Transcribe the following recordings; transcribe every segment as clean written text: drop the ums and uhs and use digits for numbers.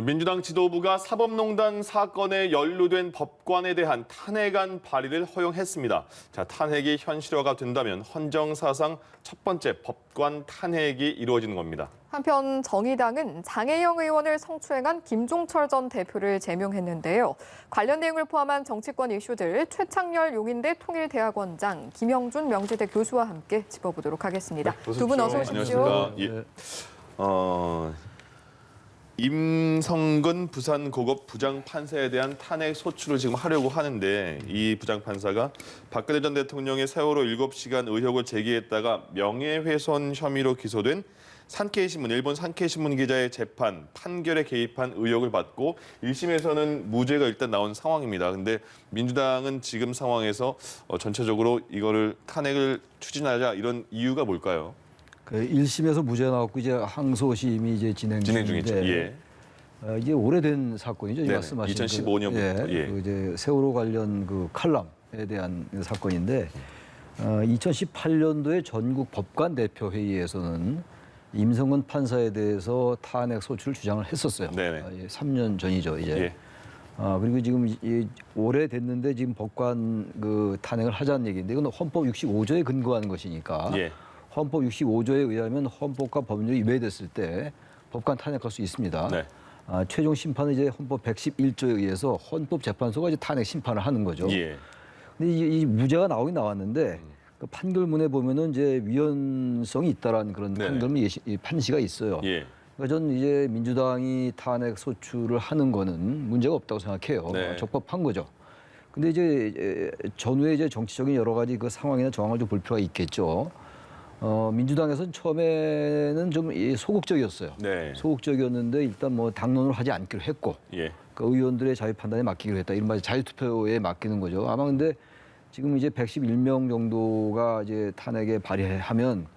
민주당 지도부가 사법농단 사건에 연루된 법관에 대한 탄핵안 발의를 허용했습니다. 탄핵이 현실화가 된다면 헌정사상 첫 번째 법관 탄핵이 이루어지는 겁니다. 한편 정의당은 장혜영 의원을 성추행한 김종철 전 대표를 제명했는데요. 관련 내용을 포함한 정치권 이슈들 최창렬 용인대 통일대학원장, 김영준 명지대 교수와 함께 짚어보도록 하겠습니다. 두 분 어서 오십시오. 안녕하십니까. 임성근 부산고급 부장판사에 대한 탄핵 소추를 지금 하려고 하는데 이 부장판사가 박근혜 전 대통령의 세월호 7시간 의혹을 제기했다가 명예훼손 혐의로 기소된 산케이신문, 일본 산케이신문 기자의 재판, 판결에 개입한 의혹을 받고 1심에서는 무죄가 일단 나온 상황입니다. 근데 민주당은 지금 상황에서 전체적으로 이거를 탄핵을 추진하자 이런 이유가 뭘까요? 그 1심에서 무죄 나왔고 이제 항소심이 이제 진행 중인데 예. 이게 오래된 사건이죠. 네네. 말씀하신 2015년부터. 예. 그 이제 세월호 관련 그 칼럼에 대한 사건인데 2018년도에 전국 법관 대표 회의에서는 임성근 판사에 대해서 탄핵 소추를 주장을 했었어요. 네네. 3년 전이죠, 이제. 예. 그리고 지금 오래됐는데 지금 법관 그 탄핵을 하자는 얘기인데 이건 헌법 65조에 근거한 것이니까. 예. 헌법 65조에 의하면 헌법과 법률이 위배됐을 때 법관 탄핵할 수 있습니다. 네. 최종 심판은 이제 헌법 111조에 의해서 헌법재판소가 이제 탄핵 심판을 하는 거죠. 예. 근데 이 무죄가 나오긴 나왔는데 그 판결문에 보면은 이제 위헌성이 있다라는 그런 판결문 판시가 있어요. 예. 그러니까 저는 이제 민주당이 탄핵 소추를 하는 거는 문제가 없다고 생각해요. 네. 적법한 거죠. 근데 이제 전후에 이제 정치적인 여러 가지 그 상황이나 정황을 좀 볼 필요가 있겠죠. 민주당에서는 처음에는 좀 소극적이었어요. 네. 소극적이었는데 일단 뭐 당론을 하지 않기로 했고, 예. 그 의원들의 자유 판단에 맡기기로 했다. 이른바 자유투표에 맡기는 거죠. 아마 근데 지금 이제 111명 정도가 이제 탄핵에 발의하면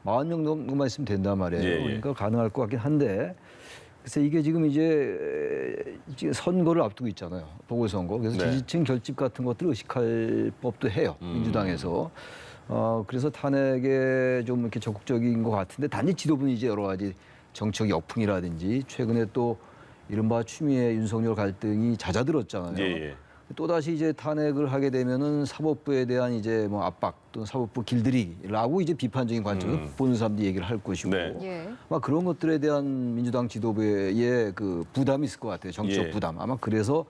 40명 정도만 있으면 된단 말이에요. 예, 예. 그러니까 가능할 것 같긴 한데, 그래서 이게 지금 이제 선거를 앞두고 있잖아요. 보궐선거. 그래서 네. 지지층 결집 같은 것들을 의식할 법도 해요. 민주당에서. 그래서 탄핵에 좀 이렇게 적극적인 것 같은데 단지 지도부는 이제 여러 가지 정책 역풍이라든지 최근에 또 이른바 추미애 윤석열 갈등이 잦아들었잖아요. 예. 또 다시 이제 탄핵을 하게 되면은 사법부에 대한 이제 뭐 압박 또는 사법부 길들이라고 이제 비판적인 관점을 보는 사람들이 얘기를 할 것이고 네. 예. 아마 그런 것들에 대한 민주당 지도부의 그 부담이 있을 것 같아요. 정치적 예. 부담. 아마 그래서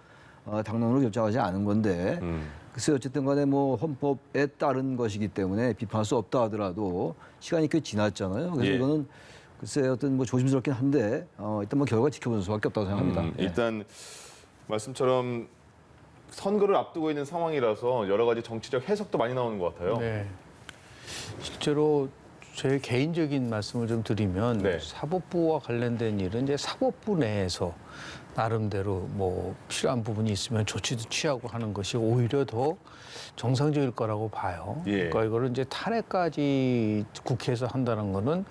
당론으로 결정하지 않은 건데. 글쎄 어쨌든 간에 뭐 헌법에 따른 것이기 때문에 비판할 수 없다 하더라도 시간이 꽤 지났잖아요. 그래서 예. 이거는 글쎄 어떤 뭐 조심스럽긴 한데 일단 뭐 결과 지켜보는 수밖에 없다고 생각합니다. 예. 일단 말씀처럼 선거를 앞두고 있는 상황이라서 여러 가지 정치적 해석도 많이 나오는 것 같아요. 네. 실제로 제 개인적인 말씀을 좀 드리면 네. 사법부와 관련된 일은 이제 사법부 내에서 나름대로 뭐 필요한 부분이 있으면 조치도 취하고 하는 것이 오히려 더 정상적일 거라고 봐요. 예. 그러니까 이거를 이제 탄핵까지 국회에서 한다는 거는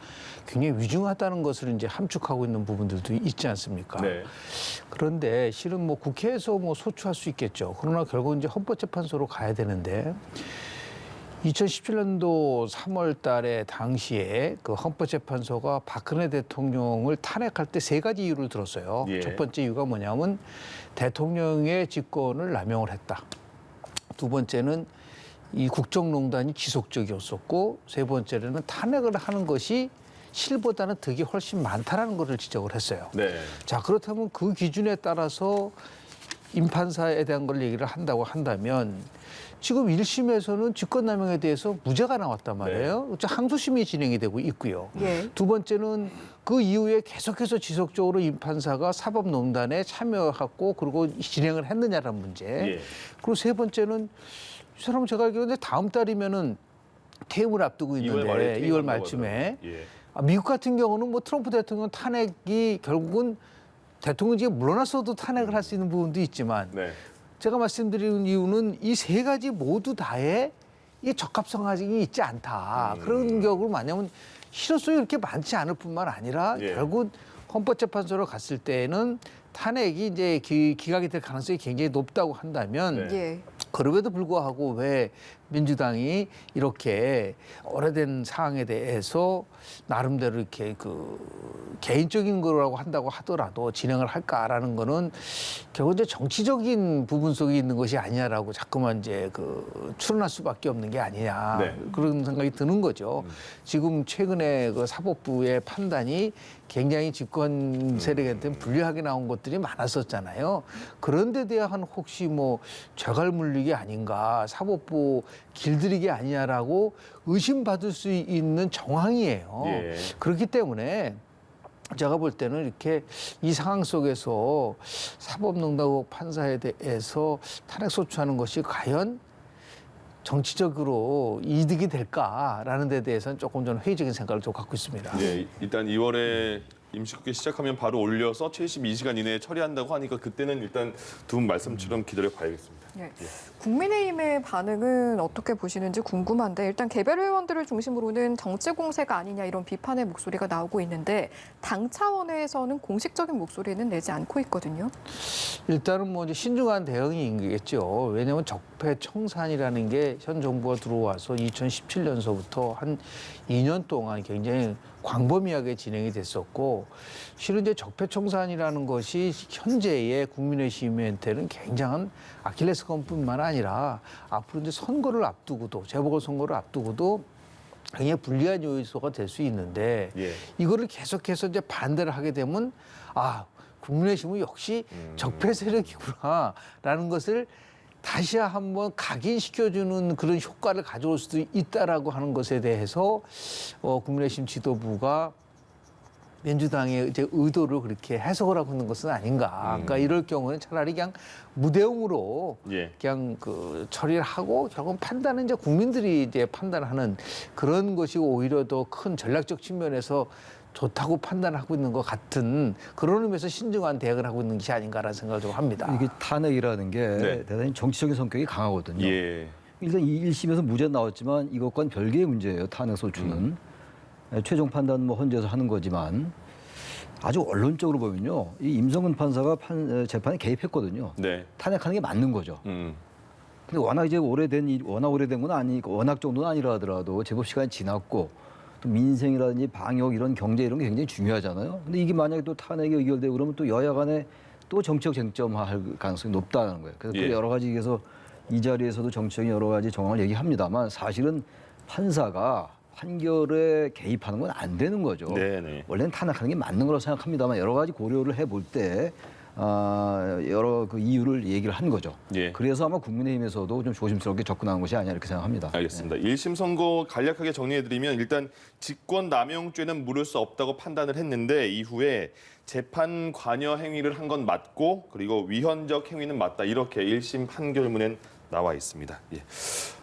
굉장히 위중하다는 것을 이제 함축하고 있는 부분들도 있지 않습니까? 네. 그런데 실은 뭐 국회에서 뭐 소추할 수 있겠죠. 그러나 결국 이제 헌법재판소로 가야 되는데 2017년도 3월 달에 당시에 그 헌법재판소가 박근혜 대통령을 탄핵할 때 3가지 이유를 들었어요. 예. 첫 번째 이유가 뭐냐면 대통령의 직권을 남용을 했다. 두 번째는 이 국정농단이 지속적이었었고 세 번째로는 탄핵을 하는 것이 실보다는 득이 훨씬 많다라는 것을 지적을 했어요. 네. 자, 그렇다면 그 기준에 따라서 임판사에 대한 걸 얘기를 한다고 한다면 지금 1심에서는 직권남용에 대해서 무죄가 나왔단 말이에요. 항소심이 진행이 되고 있고요. 예. 두 번째는 그 이후에 계속해서 지속적으로 임판사가 사법농단에 참여하고 그리고 진행을 했느냐라는 문제. 예. 그리고 세 번째는 이 사람은 제가 알기로는 다음 달이면은 퇴임을 앞두고 있는데 2월 말쯤에 예. 미국 같은 경우는 뭐 트럼프 대통령 탄핵이 결국은 대통령직에 물러났어도 탄핵을 할 수 있는 부분도 있지만 네. 제가 말씀드리는 이유는 이 3가지 모두 다에 이 적합성이 있지 않다. 그런 경우를 만약은 실효성이 그렇게 많지 않을 뿐만 아니라 예. 결국 헌법재판소로 갔을 때는 탄핵이 이제 기각이 될 가능성이 굉장히 높다고 한다면 네. 예. 그럼에도 불구하고 왜 민주당이 이렇게 오래된 사항에 대해서 나름대로 이렇게 그 개인적인 거라고 한다고 하더라도 진행을 할까라는 거는 결국 이제 정치적인 부분 속에 있는 것이 아니냐라고 자꾸만 이제 그 추론할 수밖에 없는 게 아니냐 네. 그런 생각이 드는 거죠. 지금 최근에 그 사법부의 판단이 굉장히 집권 세력한테 불리하게 나온 것들이 많았었잖아요. 그런 데 대한 혹시 뭐 죄갈 물리기 아닌가, 사법부 길들이기 아니냐라고 의심받을 수 있는 정황이에요. 예. 그렇기 때문에 제가 볼 때는 이렇게 이 상황 속에서 사법농단 판사에 대해서 탄핵 소추하는 것이 과연 정치적으로 이득이 될까라는 데 대해서는 조금 저는 회의적인 생각을 좀 갖고 있습니다. 네, 일단 2월에 임시국회 시작하면 바로 올려서 72시간 이내에 처리한다고 하니까 그때는 일단 두 분 말씀처럼 기다려 봐야겠습니다. 네. 국민의힘의 반응은 어떻게 보시는지 궁금한데 일단 개별 의원들을 중심으로는 정치 공세가 아니냐 이런 비판의 목소리가 나오고 있는데 당 차원에서는 공식적인 목소리는 내지 않고 있거든요. 일단은 뭐 이제 신중한 대응이겠죠. 왜냐하면 적폐청산이라는 게 현 정부가 들어와서 2017년서부터 한 2년 동안 굉장히 광범위하게 진행이 됐었고 실은 이제 적폐청산이라는 것이 현재의 국민의힘한테는 굉장한 아킬레스건뿐만 아니라 앞으로 이제 선거를 앞두고도 재보궐선거를 앞두고도 굉장히 불리한 요소가 될 수 있는데 예. 이거를 계속해서 이제 반대를 하게 되면 아 국민의힘은 역시 적폐 세력이구나라는 것을 다시 한번 각인시켜주는 그런 효과를 가져올 수도 있다라고 하는 것에 대해서 국민의힘 지도부가 민주당의 이제 의도를 그렇게 해석을 하고 있는 것은 아닌가. 그러니까 이럴 경우는 차라리 그냥 무대응으로 예. 그냥 그 처리를 하고 결국 판단은 이제 국민들이 이제 판단하는 그런 것이 오히려 더 큰 전략적 측면에서 좋다고 판단하고 있는 것 같은 그런 의미에서 신중한 대응을 하고 있는 것이 아닌가라는 생각을 좀 합니다. 이게 탄핵이라는 게 네. 대단히 정치적인 성격이 강하거든요. 예. 일단 1심에서 무죄 나왔지만 이것과는 별개의 문제예요. 탄핵 소추는. 최종 판단 뭐 헌재에서 하는 거지만 아주 원론적으로 보면요. 이 임성근 판사가 재판에 개입했거든요. 네. 탄핵하는 게 맞는 거죠. 근데 워낙 이제 워낙 오래된 건 아니고 워낙 정도는 아니라 하더라도 제법 시간이 지났고 또 민생이라든지 방역 이런 경제 이런 게 굉장히 중요하잖아요. 근데 이게 만약에 또 탄핵이 의결되고 그러면 또 여야 간에 또 정치적 쟁점화할 가능성이 높다는 거예요. 그래서 예. 또 여러 가지 그래서 이 자리에서도 정치적인 여러 가지 정황을 얘기합니다만 사실은 판사가 판결에 개입하는 건 안 되는 거죠. 네네. 원래는 탄핵하는 게 맞는 거라고 생각합니다만 여러 가지 고려를 해볼 때 여러 그 이유를 얘기를 한 거죠. 예. 그래서 아마 국민의힘에서도 좀 조심스럽게 접근하는 것이 아니냐 이렇게 생각합니다. 알겠습니다. 1심 선고 간략하게 정리해드리면 일단 직권남용죄는 물을 수 없다고 판단을 했는데 이후에 재판 관여 행위를 한 건 맞고 그리고 위헌적 행위는 맞다. 이렇게 1심 판결문엔 나와 있습니다. 예.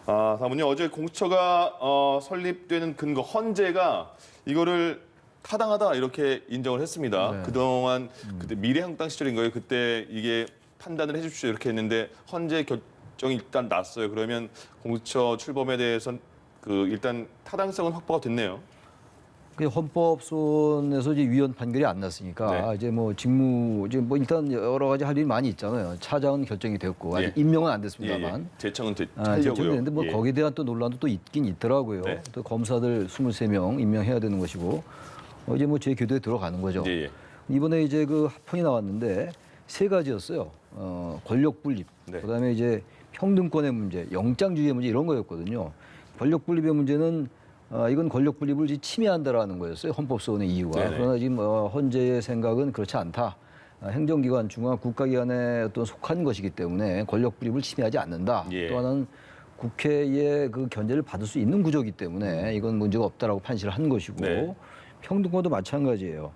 다음은요. 어제 공수처가 설립되는 근거 헌재가 이거를 타당하다 이렇게 인정을 했습니다. 네. 그동안 그때 미래한국당 시절인 거예요. 그때 이게 판단을 해주십시오 이렇게 했는데 헌재 결정이 일단 났어요. 그러면 공수처 출범에 대해서는 그 일단 타당성은 확보가 됐네요. 그 헌법소원에서 이제 위헌 판결이 안 났으니까 네. 이제 뭐 직무 이제 뭐 일단 여러 가지 할 일이 많이 있잖아요. 차장은 결정이 됐고 아직 예. 임명은 안 예, 됐습니다만. 예. 제청은 제청이 하려고요. 됐는데 뭐 예. 거기에 대한 또 논란도 또 있긴 있더라고요. 네. 또 검사들 23명 임명해야 되는 것이고 이제 뭐 제 교도에 들어가는 거죠. 예, 예. 이번에 이제 그 합헌이 나왔는데 세 가지였어요. 권력 분립, 네. 그다음에 이제 평등권의 문제, 영장주의의 문제 이런 거였거든요. 권력 분립의 문제는 이건 권력 분립을 침해한다라는 거였어요. 헌법소원의 이유가. 네네. 그러나 지금 헌재의 생각은 그렇지 않다. 행정기관, 중앙 국가기관에 어떤 속한 것이기 때문에 권력 분립을 침해하지 않는다. 예. 또 하나는 국회의 그 견제를 받을 수 있는 구조이기 때문에 이건 문제가 없다라고 판시를 한 것이고 네. 평등권도 마찬가지예요.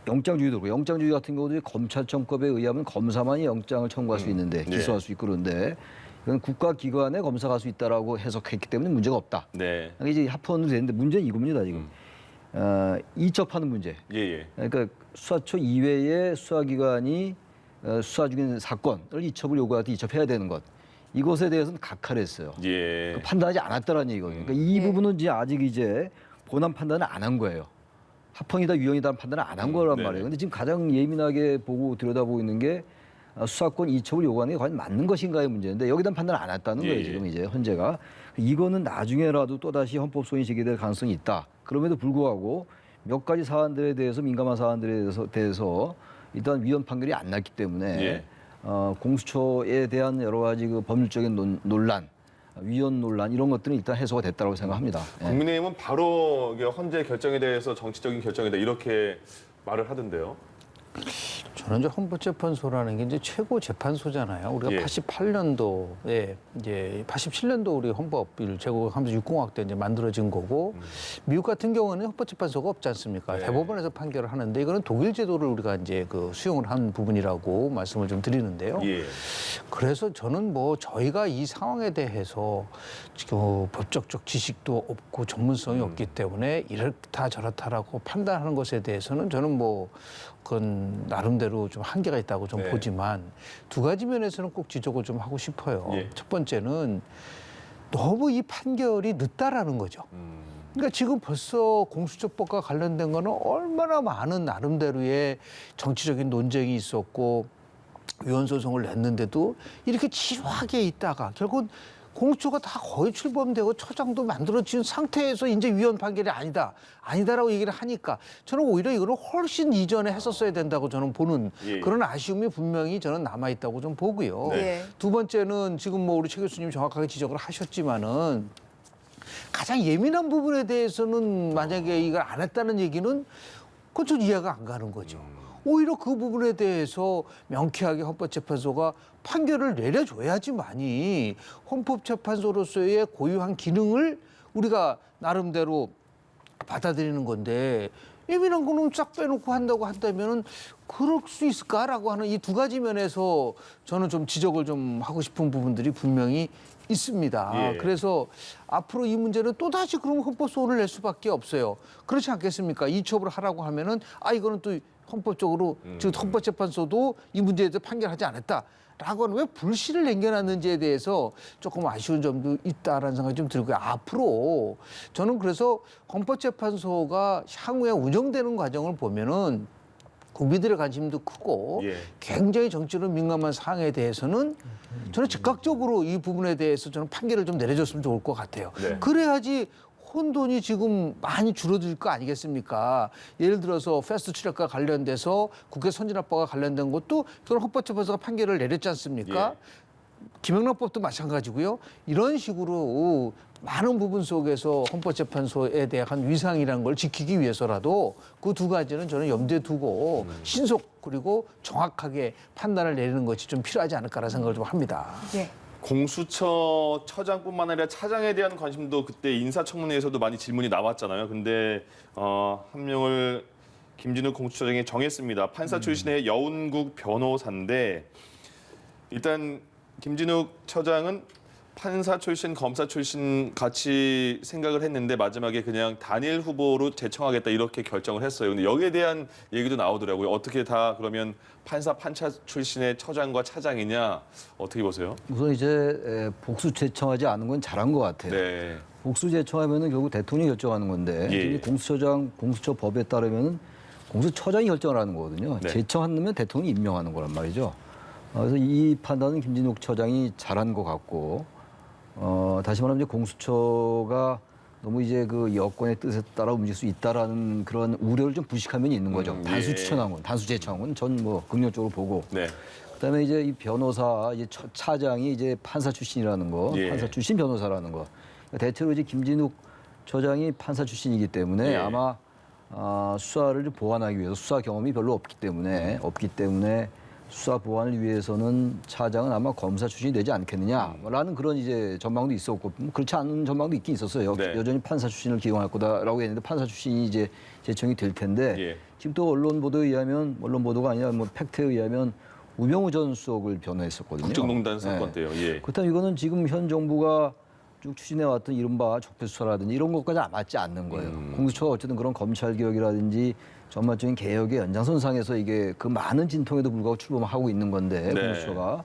영장주의도 그렇고 영장주의 같은 경우도 검찰청법에 의하면 검사만이 영장을 청구할 수 있는데 네. 기소할 수 있고 그런데 이건 국가기관에 검사가 할 수 있다라고 해석했기 때문에 문제가 없다. 네. 이제 합헌도 되는데 문제는 이겁니다 지금. 이첩하는 문제. 예, 예. 그러니까 수사처 이외의 수사기관이 수사 중인 사건을 이첩을 요구할 때 이첩해야 되는 것. 이것에 대해서는 각하했어요. 예. 판단하지 않았다라는 얘기거든요. 그러니까 이 부분은 이제 아직 이제 본안 판단을 안 한 거예요. 합헌이다 위헌이다는 판단을 안 한 거란 네네. 말이에요. 근데 지금 가장 예민하게 보고 들여다보고 있는 게 수사권 이첩을 요구하는 게 과연 맞는 것인가의 문제인데 여기다 판단을 안 했다는 거예요. 예. 지금 이제 현재가. 이거는 나중에라도 또다시 헌법 소원이 제기될 가능성이 있다. 그럼에도 불구하고 몇 가지 사안들에 대해서 민감한 사안들에 대해서 일단 위헌 판결이 안 났기 때문에 예. 공수처에 대한 여러 가지 그 법률적인 논란, 위헌 논란 이런 것들은 일단 해소가 됐다고 생각합니다. 예. 국민의힘은 바로 이게 헌재 결정에 대해서 정치적인 결정이다 이렇게 말을 하던데요. 저는 이제 헌법재판소라는 게 이제 최고 재판소잖아요. 우리가 예. 88년도에 이제 87년도 우리 헌법을 제국하면서 육공화국 때 이제 만들어진 거고 미국 같은 경우는 헌법재판소가 없지 않습니까? 네. 대법원에서 판결을 하는데 이거는 독일 제도를 우리가 이제 그 수용을 한 부분이라고 말씀을 좀 드리는데요. 예. 그래서 저는 뭐 저희가 이 상황에 대해서 지금 법적적 지식도 없고 전문성이 없기 때문에 이렇다 저렇다라고 판단하는 것에 대해서는 저는 뭐 그건 나름대로 좀 한계가 있다고 좀 네. 보지만 두 가지 면에서는 꼭 지적을 좀 하고 싶어요. 예. 첫 번째는 너무 이 판결이 늦다라는 거죠. 그러니까 지금 벌써 공수처법과 관련된 거는 얼마나 많은 나름대로의 정치적인 논쟁이 있었고 위헌 소송을 냈는데도 이렇게 지루하게 있다가 결국은 공수처가 다 거의 출범되고 처장도 만들어진 상태에서 이제 위헌 판결이 아니다라고 얘기를 하니까 저는 오히려 이거를 훨씬 이전에 했었어야 된다고 저는 보는 예. 그런 아쉬움이 분명히 저는 남아 있다고 좀 보고요. 네. 두 번째는 지금 뭐 우리 최 교수님 정확하게 지적을 하셨지만은 가장 예민한 부분에 대해서는 만약에 이걸 안 했다는 얘기는 그건 좀 이해가 안 가는 거죠. 오히려 그 부분에 대해서 명쾌하게 헌법재판소가 판결을 내려줘야지만이 헌법재판소로서의 고유한 기능을 우리가 나름대로 받아들이는 건데 예민한 거는 쫙 빼놓고 한다고 한다면은 그럴 수 있을까라고 하는 이 두 가지 면에서 저는 좀 지적을 좀 하고 싶은 부분들이 분명히 있습니다. 예. 그래서 앞으로 이 문제는 또다시 그럼 헌법소원을 낼 수밖에 없어요. 그렇지 않겠습니까? 이첩을 하라고 하면은 이거는 또 헌법적으로 즉 헌법재판소도 이 문제에 대해서 판결하지 않았다라고 하는 왜 불씨를 남겨놨는지에 대해서 조금 아쉬운 점도 있다라는 생각이 좀 들고요. 앞으로 저는 그래서 헌법재판소가 향후에 운영되는 과정을 보면은 국민들의 관심도 크고 예. 굉장히 정치로 민감한 사항에 대해서는 저는 즉각적으로 이 부분에 대해서 저는 판결을 좀 내려줬으면 좋을 것 같아요. 네. 그래야지 혼돈이 지금 많이 줄어들 거 아니겠습니까? 예를 들어서 패스트 트랙과 관련돼서 국회 선진화법과 관련된 것도 그런 헌법재판소가 판결을 내렸지 않습니까? 예. 김영란법도 마찬가지고요. 이런 식으로 많은 부분 속에서 헌법재판소에 대한 위상이라는 걸 지키기 위해서라도 그 두 가지는 저는 염두에 두고 신속 그리고 정확하게 판단을 내리는 것이 좀 필요하지 않을까라는 생각을 좀 합니다. 예. 공수처 처장뿐만 아니라 차장에 대한 관심도 그때 인사청문회에서도 많이 질문이 나왔잖아요. 근데 한 명을 김진욱 공수처장이 정했습니다. 판사 출신의 여운국 변호사인데 일단 김진욱 처장은 판사 출신, 검사 출신 같이 생각을 했는데 마지막에 그냥 단일 후보로 제청하겠다 이렇게 결정을 했어요. 근데 여기에 대한 얘기도 나오더라고요. 어떻게 다 그러면 판사 출신의 처장과 차장이냐 어떻게 보세요? 우선 이제 복수 제청하지 않은 건 잘한 것 같아요. 네. 복수 제청하면은 결국 대통령이 결정하는 건데 예. 지금 공수처장, 공수처 법에 따르면은 공수처장이 결정을 하는 거거든요. 네. 제청하면 대통령이 임명하는 거란 말이죠. 그래서 이 판단은 김진욱 처장이 잘한 것 같고 다시 말하면 이제 공수처가 너무 이제 그 여권의 뜻에 따라 움직일 수 있다라는 그런 우려를 좀 부식한 면이 있는 거죠. 단수 예. 추천한 건, 단수 제청한 건 전 뭐 긍정적으로 보고. 네. 그다음에 이제 이 변호사 이제 차장이 이제 판사 출신이라는 거, 예. 판사 출신 변호사라는 거. 대체로 이제 김진욱 처장이 판사 출신이기 때문에 예. 아마 수사를 좀 보완하기 위해서 수사 경험이 별로 없기 때문에 수사 보완을 위해서는 차장은 아마 검사 출신이 되지 않겠느냐라는 그런 이제 전망도 있었고 그렇지 않은 전망도 있긴 있었어요. 네. 여전히 판사 출신을 기용할 거다라고 했는데 판사 출신이 이제 제청이 될 텐데 예. 지금 또 언론 보도가 아니라 뭐 팩트에 의하면 우병우 전 수석을 변호했었거든요. 국정농단 사건 때요. 예. 그렇다면 이거는 지금 현 정부가 쭉 추진해왔던 이른바 적폐수사라든지 이런 것까지 맞지 않는 거예요. 공수처가 어쨌든 그런 검찰개혁이라든지 전반적인 개혁의 연장선상에서 이게 그 많은 진통에도 불구하고 출범하고 있는 건데 네. 공수처가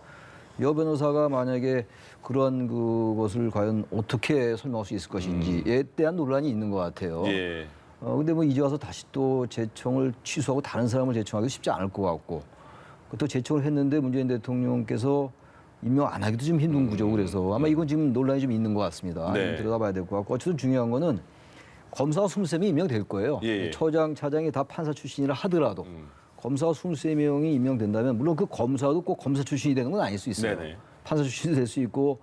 여 변호사가 만약에 그런 그것을 과연 어떻게 설명할 수 있을 것인지에 대한 논란이 있는 것 같아요. 예. 근데 뭐 이제 와서 다시 또 제청을 취소하고 다른 사람을 제청하기 쉽지 않을 것 같고 또 제청을 했는데 문재인 대통령께서 임명 안 하기도 좀 힘든 구조고 그래서 아마 이건 지금 논란이 좀 있는 것 같습니다. 네. 들어가봐야 될 것 같고 어쨌든 중요한 거는 검사와 23명이 임명될 거예요. 예. 처장, 차장이 다 판사 출신이라 하더라도 검사와 23명이 임명된다면 물론 그 검사도 꼭 검사 출신이 되는 건 아닐 수 있어요. 네네. 판사 출신이 될 수 있고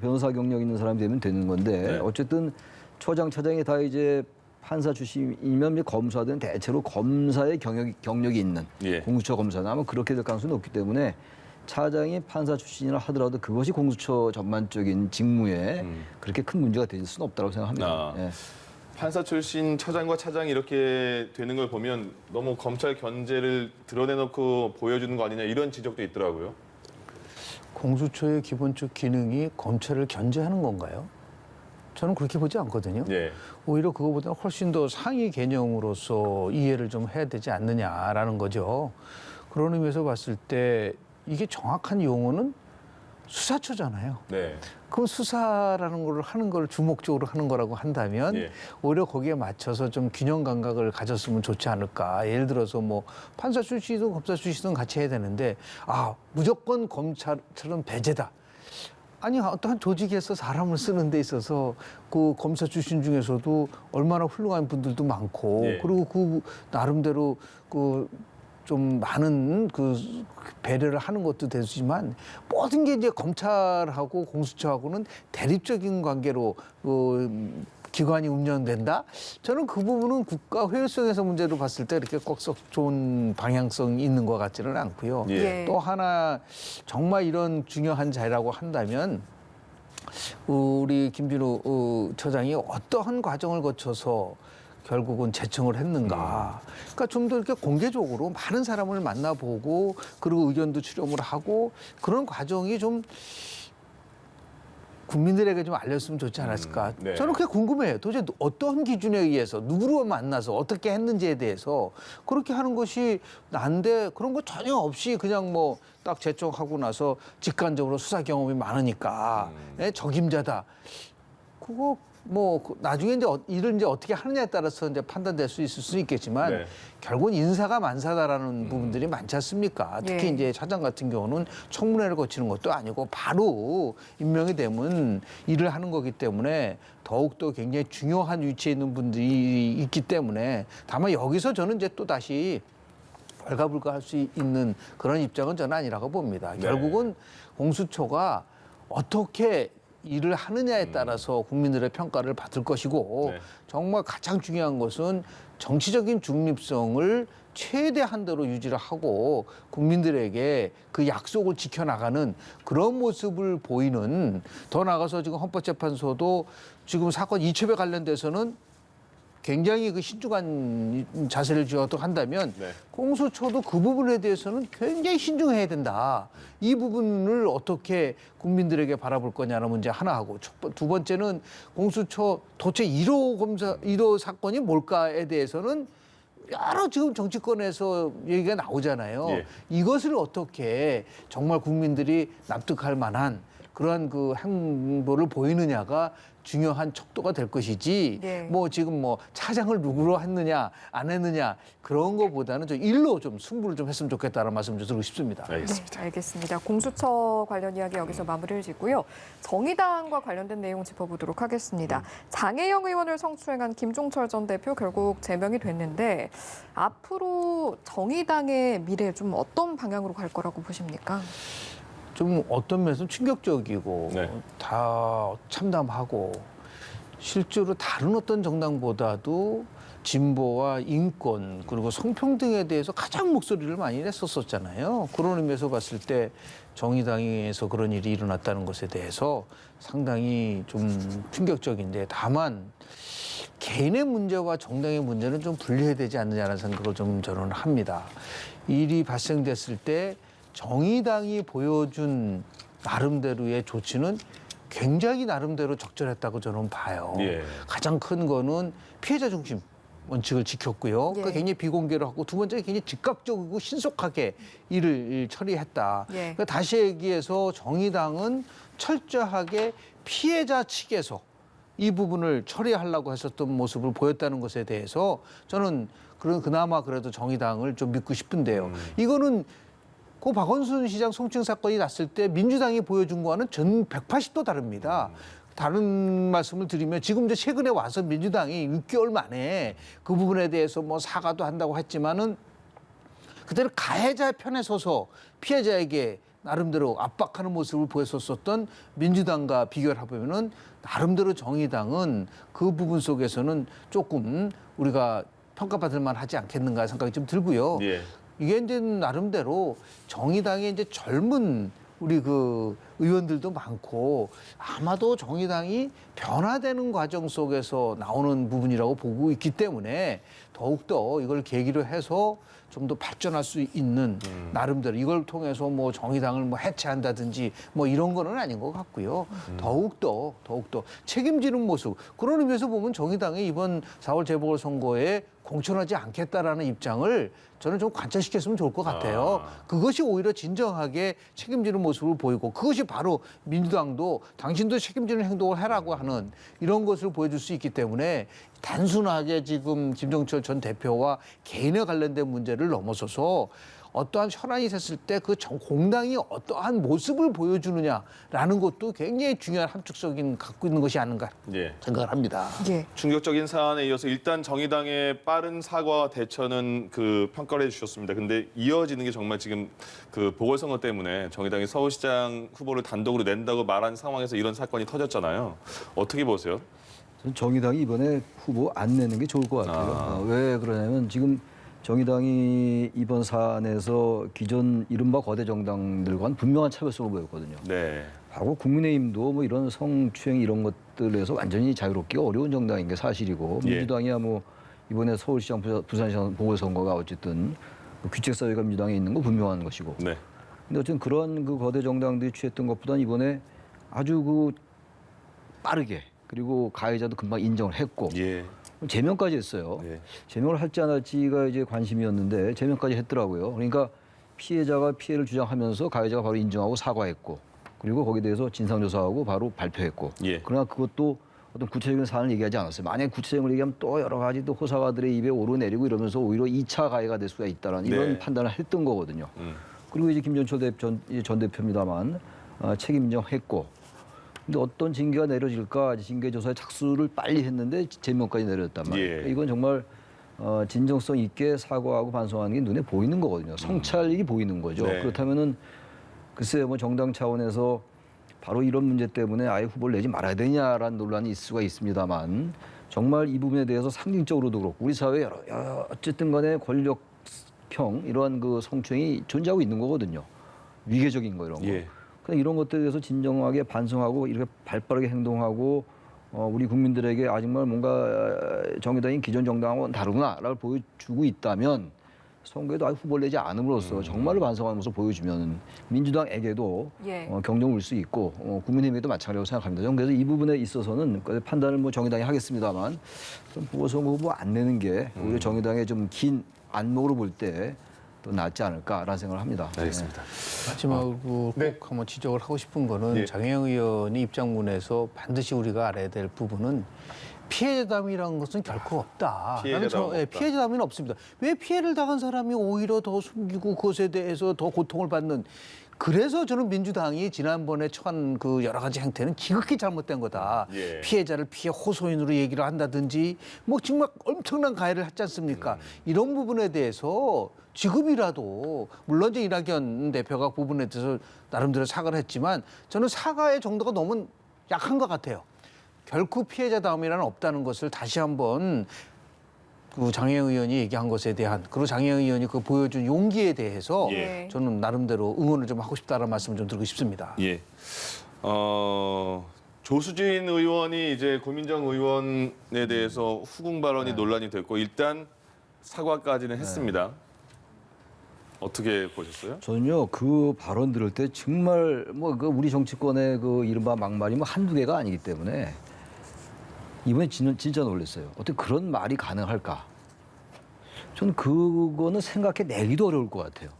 변호사 경력 있는 사람이 되면 되는 건데 네. 어쨌든 처장, 차장이 다 이제 판사 출신이면 검사들은 대체로 검사의 경력이 있는 예. 공수처 검사나 아마 그렇게 될 가능성이 높기 때문에 차장이 판사 출신이라 하더라도 그것이 공수처 전반적인 직무에 그렇게 큰 문제가 될 수는 없다고 생각합니다. 아. 예. 판사 출신 처장과 차장이 이렇게 되는 걸 보면 너무 검찰 견제를 드러내놓고 보여주는 거 아니냐 이런 지적도 있더라고요. 공수처의 기본적 기능이 검찰을 견제하는 건가요? 저는 그렇게 보지 않거든요. 예. 오히려 그거보다는 훨씬 더 상위 개념으로서 이해를 좀 해야 되지 않느냐라는 거죠. 그런 의미에서 봤을 때 이게 정확한 용어는 수사처잖아요. 네. 그 수사라는 걸 하는 걸 주목적으로 하는 거라고 한다면 예. 오히려 거기에 맞춰서 좀 균형 감각을 가졌으면 좋지 않을까. 예를 들어서 뭐 판사 출신이든 검사 출신이든 같이 해야 되는데 무조건 검찰은 배제다. 아니 어떠한 조직에서 사람을 쓰는 데 있어서 그 검사 출신 중에서도 얼마나 훌륭한 분들도 많고 예. 그리고 그 나름대로 그 좀 많은 그 배려를 하는 것도 되지만 모든 게 이제 검찰하고 공수처하고는 대립적인 관계로 기관이 운영된다. 저는 그 부분은 국가 효율성에서 문제로 봤을 때 이렇게 꼭 썩 좋은 방향성이 있는 것 같지는 않고요. 예. 또 하나 정말 이런 중요한 자리라고 한다면 우리 김준호 처장이 어떠한 과정을 거쳐서 결국은 제청을 했는가. 그러니까 좀 더 이렇게 공개적으로 많은 사람을 만나보고 그리고 의견도 수렴을 하고 그런 과정이 좀 국민들에게 좀 알렸으면 좋지 않았을까. 네. 저는 그게 궁금해요. 도대체 어떤 기준에 의해서 누구로 만나서 어떻게 했는지에 대해서 그렇게 하는 것이 난데 그런 거 전혀 없이 그냥 뭐 딱 제청하고 나서 직관적으로 수사 경험이 많으니까 적임자다. 그거 뭐 나중에 이제 일을 이제 어떻게 하느냐에 따라서 이제 판단될 수 있을 수 있겠지만 네. 결국은 인사가 만사다라는 부분들이 많지 않습니까? 특히 예. 이제 차장 같은 경우는 청문회를 거치는 것도 아니고 바로 임명이 되면 일을 하는 거기 때문에 더욱더 굉장히 중요한 위치에 있는 분들이 있기 때문에 다만 여기서 저는 이제 또 다시 발가불가할 수 있는 그런 입장은 저는 아니라고 봅니다. 네. 결국은 공수처가 어떻게 일을 하느냐에 따라서 국민들의 평가를 받을 것이고 네. 정말 가장 중요한 것은 정치적인 중립성을 최대한도로 유지를 하고 국민들에게 그 약속을 지켜나가는 그런 모습을 보이는 더 나아가서 지금 헌법재판소도 지금 사건 이첩에 관련돼서는 굉장히 그 신중한 자세를 쥐어도록 한다면 네. 공수처도 그 부분에 대해서는 굉장히 신중해야 된다. 이 부분을 어떻게 국민들에게 바라볼 거냐는 문제 하나 하고 두 번째는 공수처 도대체 1호 사건이 뭘까에 대해서는 여러 지금 정치권에서 얘기가 나오잖아요. 예. 이것을 어떻게 정말 국민들이 납득할 만한 그러한 그 행보를 보이느냐가 중요한 척도가 될 것이지 네. 뭐 지금 뭐 차장을 누구로 했느냐 안 했느냐 그런 거보다는 좀 일로 좀 승부를 좀 했으면 좋겠다는 말씀 좀 드리고 싶습니다. 알겠습니다. 네, 알겠습니다. 공수처 관련 이야기 여기서 마무리를 짓고요. 정의당과 관련된 내용 짚어보도록 하겠습니다. 장혜영 의원을 성추행한 김종철 전 대표 결국 제명이 됐는데 앞으로 정의당의 미래 좀 어떤 방향으로 갈 거라고 보십니까? 좀 어떤 면에서 충격적이고 네. 다 참담하고 실제로 다른 어떤 정당보다도 진보와 인권 그리고 성평등에 대해서 가장 목소리를 많이 냈었잖아요. 그런 의미에서 봤을 때 정의당에서 그런 일이 일어났다는 것에 대해서 상당히 좀 충격적인데 다만 개인의 문제와 정당의 문제는 좀 분리해야 되지 않느냐는 생각을 좀 저는 합니다. 일이 발생됐을 때 정의당이 보여준 나름대로의 조치는 굉장히 나름대로 적절했다고 저는 봐요. 예. 가장 큰 거는 피해자 중심 원칙을 지켰고요. 예. 그러니까 굉장히 비공개로 하고 두 번째는 굉장히 즉각적이고 신속하게 일을 처리했다. 예. 그러니까 다시 얘기해서 정의당은 철저하게 피해자 측에서 이 부분을 처리하려고 했었던 모습을 보였다는 것에 대해서 저는 그나마 그래도 정의당을 좀 믿고 싶은데요. 이거는 그 박원순 시장 송치행 사건이 났을 때 민주당이 보여준 거와는 전 180도 다릅니다. 다른 말씀을 드리면 지금 이제 최근에 와서 민주당이 6개월 만에 그 부분에 대해서 뭐 사과도 한다고 했지만은 그때는 가해자 편에 서서 피해자에게 나름대로 압박하는 모습을 보였었던 민주당과 비교를 해보면은 나름대로 정의당은 그 부분 속에서는 조금 우리가 평가받을 만하지 않겠는가 생각이 좀 들고요. 예. 이게 이제 나름대로 정의당의 이제 젊은 우리 그 의원들도 많고 아마도 정의당이 변화되는 과정 속에서 나오는 부분이라고 보고 있기 때문에 더욱더 이걸 계기로 해서 좀 더 발전할 수 있는 나름대로 이걸 통해서 뭐 정의당을 뭐 해체한다든지 뭐 이런 거는 아닌 것 같고요. 더욱더 책임지는 모습. 그런 의미에서 보면 정의당이 이번 4월 재보궐선거에 공천하지 않겠다라는 입장을 저는 좀 관철시켰으면 좋을 것 같아요. 그것이 오히려 진정하게 책임지는 모습을 보이고 그것이 바로 민주당도 당신도 책임지는 행동을 해라고 하는 이런 것을 보여줄 수 있기 때문에 단순하게 지금 김종철 전 대표와 개인에 관련된 문제를 넘어서서 어떠한 현안이 있었을 때 그 공당이 어떠한 모습을 보여주느냐라는 것도 굉장히 중요한 함축적인 갖고 있는 것이 아닌가 예. 생각을 합니다. 예. 충격적인 사안에 이어서 일단 정의당의 빠른 사과와 대처는 그 평가를 해주셨습니다. 근데 이어지는 게 정말 지금 그 보궐선거 때문에 정의당이 서울시장 후보를 단독으로 낸다고 말한 상황에서 이런 사건이 터졌잖아요. 어떻게 보세요? 저는 정의당이 이번에 후보 안 내는 게 좋을 것 같아요. 왜 그러냐면 지금 정의당이 이번 사안에서 기존 이른바 거대 정당들과는 분명한 차별성을 보였거든요. 네. 하고 국민의힘도 뭐 이런 성추행 이런 것들에서 완전히 자유롭기가 어려운 정당인 게 사실이고 예. 민주당이야 뭐 이번에 서울시장, 부산시장 보궐선거가 어쨌든 귀책사유가 민주당에 있는 거 분명한 것이고. 네. 근데 어쨌든 그런 그 거대 정당들이 취했던 것보다는 이번에 아주 그 빠르게 그리고 가해자도 금방 인정을 했고 예. 제명까지 했어요. 네. 제명을 할지 안 할지가 이제 관심이었는데 제명까지 했더라고요. 그러니까 피해자가 피해를 주장하면서 가해자가 바로 인정하고 사과했고 그리고 거기에 대해서 진상조사하고 바로 발표했고 예. 그러나 그것도 어떤 구체적인 사안을 얘기하지 않았어요. 만약에 구체적으로 얘기하면 또 여러 가지 또 호사가들의 입에 오르내리고 이러면서 오히려 2차 가해가 될 수가 있다는 이런 네. 판단을 했던 거거든요. 그리고 이제 김종철 전 대표입니다만 책임 인정했고 근데 어떤 징계가 내려질까 징계 조사에 착수를 빨리 했는데 제명까지 내렸단 말이에요. 예. 이건 정말 진정성 있게 사과하고 반성하는 게 눈에 보이는 거거든요. 성찰이 보이는 거죠. 네. 그렇다면은 글쎄요, 뭐 정당 차원에서 바로 이런 문제 때문에 아예 후보를 내지 말아야 되냐라는 논란이 있을 수가 있습니다만 정말 이 부분에 대해서 상징적으로도 그렇고 우리 사회에 어쨌든 간에 권력형 이러한 그 성추행이 존재하고 있는 거거든요. 위계적인 거 이런 거. 예. 이런 것들에 대해서 진정하게 반성하고 이렇게 발빠르게 행동하고 우리 국민들에게 정말 뭔가 정의당이 기존 정당하고는 다르구나라고 보여주고 있다면 선거에도 아예 후보를 내지 않음으로써 정말로 반성하는 모습을 보여주면 민주당에게도 예. 경종을 울 수 있고 국민의힘에도 마찬가지라고 생각합니다. 저는 그래서 이 부분에 있어서는 판단을 뭐 정의당이 하겠습니다만 좀 보궐선거 후보 안 내는 게 오히려 정의당의 좀 긴 안목으로 볼 때 또 낫지 않을까라는 생각을 합니다. 알겠습니다. 마지막으로 꼭 한번 지적을 하고 싶은 거는 네. 장혜영 의원이 입장문에서 반드시 우리가 알아야 될 부분은 피해자담이라는 것은 결코 없다. 피해자담은 없다. 피해자담은 없습니다. 왜 피해를 당한 사람이 오히려 더 숨기고 그것에 대해서 더 고통을 받는 그래서 저는 민주당이 지난번에 처한 그 여러 가지 행태는 지극히 잘못된 거다. 예. 피해자를 피해 호소인으로 얘기를 한다든지 뭐 정말 엄청난 가해를 했지 않습니까? 이런 부분에 대해서 지금이라도 물론 이제 이낙연 대표가 그 부분에 대해서 나름대로 사과를 했지만 저는 사과의 정도가 너무 약한 것 같아요. 결코 피해자다움이란 없다는 것을 다시 한번 그 장혜영 의원이 얘기한 것에 대한 그리고 장혜영 의원이 그 보여준 용기에 대해서 예. 저는 나름대로 응원을 좀 하고 싶다는 말씀을 좀 드리고 싶습니다. 예. 조수진 의원이 이제 고민정 의원에 대해서 후궁 발언이 논란이 됐고 일단 사과까지는 했습니다. 어떻게 보셨어요? 저는요 그 발언 들을 때 정말 뭐 그 우리 정치권의 그 이른바 막말이 뭐 한두 개가 아니기 때문에 이번에 진짜 놀랐어요. 어떻게 그런 말이 가능할까? 저는 그거는 생각해내기도 어려울 것 같아요.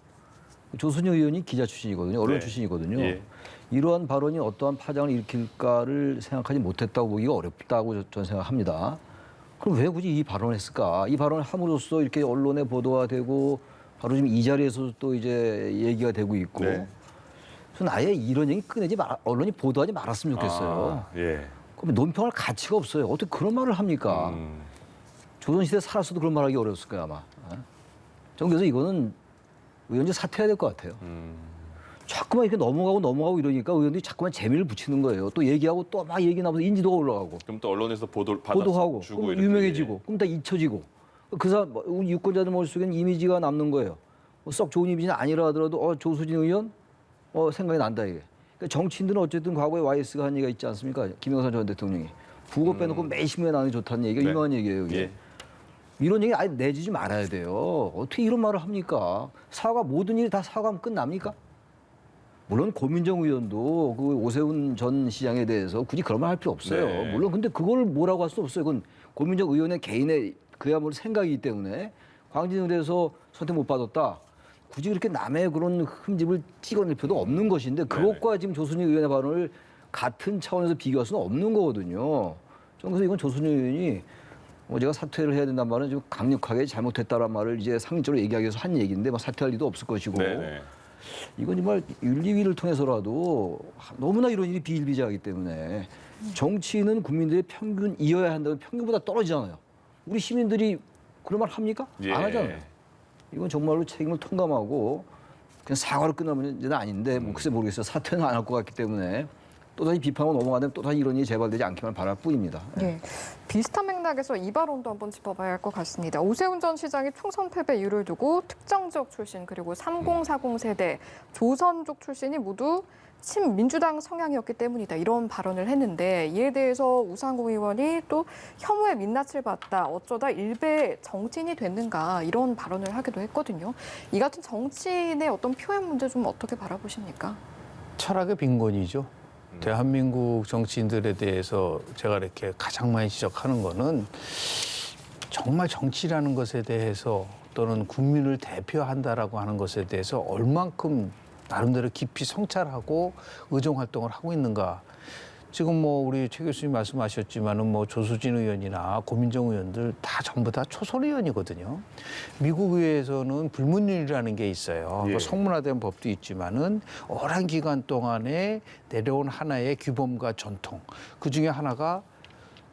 조순영 의원이 기자 출신이거든요. 언론 네. 출신이거든요. 예. 이러한 발언이 어떠한 파장을 일으킬까를 생각하지 못했다고 보기가 어렵다고 저는 생각합니다. 그럼 왜 굳이 이 발언을 했을까? 이 발언을 함으로써 이렇게 언론에 보도가 되고 바로 지금 이 자리에서 또 이제 얘기가 되고 있고. 네. 저는 아예 이런 얘기 언론이 보도하지 말았으면 좋겠어요. 예. 그럼 논평할 가치가 없어요. 어떻게 그런 말을 합니까? 조선시대에 살았어도 그런 말하기 어려웠을 거야 아마. 저는 그래서 이거는 의원직 사퇴해야 될 것 같아요. 자꾸만 이렇게 넘어가고 이러니까 의원들이 자꾸만 재미를 붙이는 거예요. 또 얘기하고 또 막 얘기 나면서 인지도가 올라가고 그럼 또 언론에서 보도하고 주고 그럼 이렇게. 유명해지고 그럼 다 잊혀지고 그 사람 우리 유권자들 머릿속에는 이미지가 남는 거예요. 썩 좋은 이미지는 아니라 하더라도 조수진 의원 생각이 난다 이게. 그러니까 정치인들은 어쨌든 과거에 YS가 한 얘기가 있지 않습니까? 김영삼 전 대통령이 부고 빼놓고 매일 신문에 나오는 게 좋다는 얘기가 네. 유명한 얘기예요. 이게. 예. 이런 얘기 아예 내주지 말아야 돼요. 어떻게 이런 말을 합니까? 모든 일이 다 사과하면 끝납니까? 물론 고민정 의원도 그 오세훈 전 시장에 대해서 굳이 그런 말 할 필요 없어요. 네. 물론 근데 그걸 뭐라고 할 수 없어요. 그건 고민정 의원의 개인의 그야말로 생각이기 때문에 광진에 대해서 선택 못 받았다. 굳이 그렇게 남의 그런 흠집을 찍어낼 필요도 없는 것인데 그것과 지금 조순희 의원의 발언을 같은 차원에서 비교할 수는 없는 거거든요. 저는 그래서 이건 조순희 의원이 제가 사퇴를 해야 된다는 말은 좀 강력하게 잘못했다는 말을 이제 상식적으로 얘기하기 위해서 한 얘기인데 사퇴할 리도 없을 것이고 네네. 이건 정말 윤리위를 통해서라도 너무나 이런 일이 비일비재하기 때문에 정치인은 국민들의 평균 이어야 한다면 평균보다 떨어지잖아요. 우리 시민들이 그런 말 합니까? 예. 안 하잖아요. 이건 정말로 책임을 통감하고 그냥 사과로 끝날 문제는 아닌데 글쎄 모르겠어요. 사퇴는 안 할 것 같기 때문에 또다시 비판하고 넘어가면 또다시 이런 일이 재발되지 않기만 바랄 뿐입니다. 예. 비슷한 맥락에서 이 발언도 한번 짚어봐야 할 것 같습니다. 오세훈 전 시장이 총선 패배 이유를 두고 특정 지역 출신 그리고 3040 세대 조선족 출신이 모두 친민주당 성향이었기 때문이다. 이런 발언을 했는데 이에 대해서 우상호 의원이 또 혐오의 민낯을 받다. 어쩌다 일베 정치인이 됐는가 이런 발언을 하기도 했거든요. 이 같은 정치인의 어떤 표현 문제 좀 어떻게 바라보십니까? 철학의 빈곤이죠. 대한민국 정치인들에 대해서 제가 이렇게 가장 많이 지적하는 거는 정말 정치라는 것에 대해서 또는 국민을 대표한다라고 하는 것에 대해서 얼만큼 나름대로 깊이 성찰하고 의정 활동을 하고 있는가. 지금 우리 최 교수님 말씀하셨지만은 조수진 의원이나 고민정 의원들 다 전부 다 초선 의원이거든요. 미국 의회에서는 불문율이라는 게 있어요. 예. 성문화된 법도 있지만은 오랜 기간 동안에 내려온 하나의 규범과 전통. 그 중에 하나가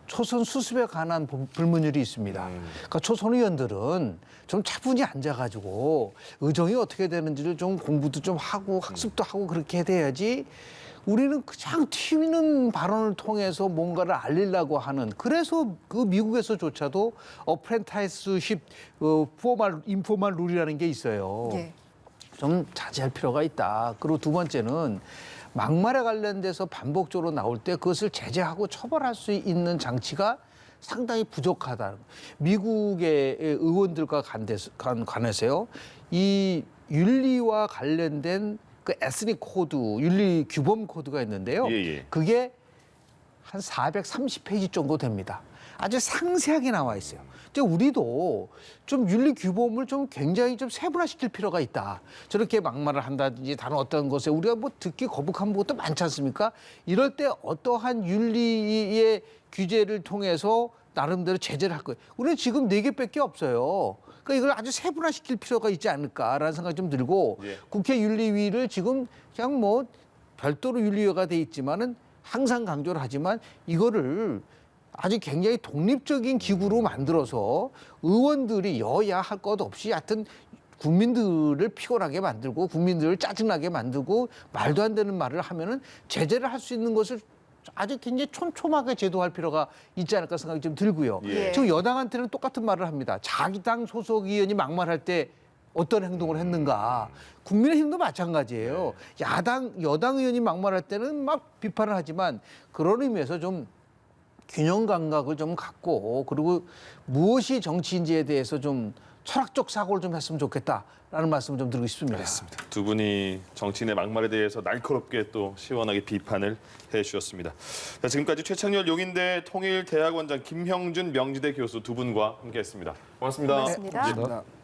초선 수습에 관한 불문율이 있습니다. 그러니까 초선 의원들은 좀 차분히 앉아가지고 의정이 어떻게 되는지를 좀 공부도 좀 하고 학습도 하고 그렇게 돼야지 우리는 그냥 튀는 발언을 통해서 뭔가를 알리려고 하는 그래서 그 미국에서조차도 어프렌타이스십 인포멀 룰이라는 게 있어요. 예. 좀 자제할 필요가 있다. 그리고 두 번째는 막말에 관련돼서 반복적으로 나올 때 그것을 제재하고 처벌할 수 있는 장치가 상당히 부족하다. 미국의 의원들과 관해서요. 이 윤리와 관련된 그 에스닉 코드, 윤리 규범 코드가 있는데요. 예. 그게 한 430페이지 정도 됩니다. 아주 상세하게 나와 있어요. 이제 우리도 좀 윤리 규범을 좀 굉장히 좀 세분화시킬 필요가 있다. 저렇게 막말을 한다든지 다른 어떤 것에 우리가 듣기 거북한 것도 많지 않습니까? 이럴 때 어떠한 윤리의 규제를 통해서 나름대로 제재를 할 거예요. 우리는 지금 4개밖에 없어요. 그러니까 이걸 아주 세분화시킬 필요가 있지 않을까라는 생각이 좀 들고 예. 국회 윤리위를 지금 그냥 별도로 윤리위가 돼 있지만은 항상 강조를 하지만 이거를 아주 굉장히 독립적인 기구로 만들어서 의원들이 여야 할 것 없이 하여튼 국민들을 피곤하게 만들고 국민들을 짜증나게 만들고 말도 안 되는 말을 하면은 제재를 할 수 있는 것을 아주 굉장히 촘촘하게 제도할 필요가 있지 않을까 생각이 좀 들고요. 예. 지금 여당한테는 똑같은 말을 합니다. 자기 당 소속 의원이 막말할 때 어떤 행동을 했는가. 국민의힘도 마찬가지예요. 여당 의원이 막말할 때는 막 비판을 하지만 그런 의미에서 좀 균형 감각을 좀 갖고 그리고 무엇이 정치인지에 대해서 좀 철학적 사고를 좀 했으면 좋겠다라는 말씀을 좀 드리고 싶습니다. 알겠습니다. 두 분이 정치인의 막말에 대해서 날카롭게 또 시원하게 비판을 해주셨습니다. 자, 지금까지 최창렬 용인대 통일대학원장 김형준 명지대 교수 두 분과 함께했습니다. 고맙습니다. 고맙습니다. 고맙습니다.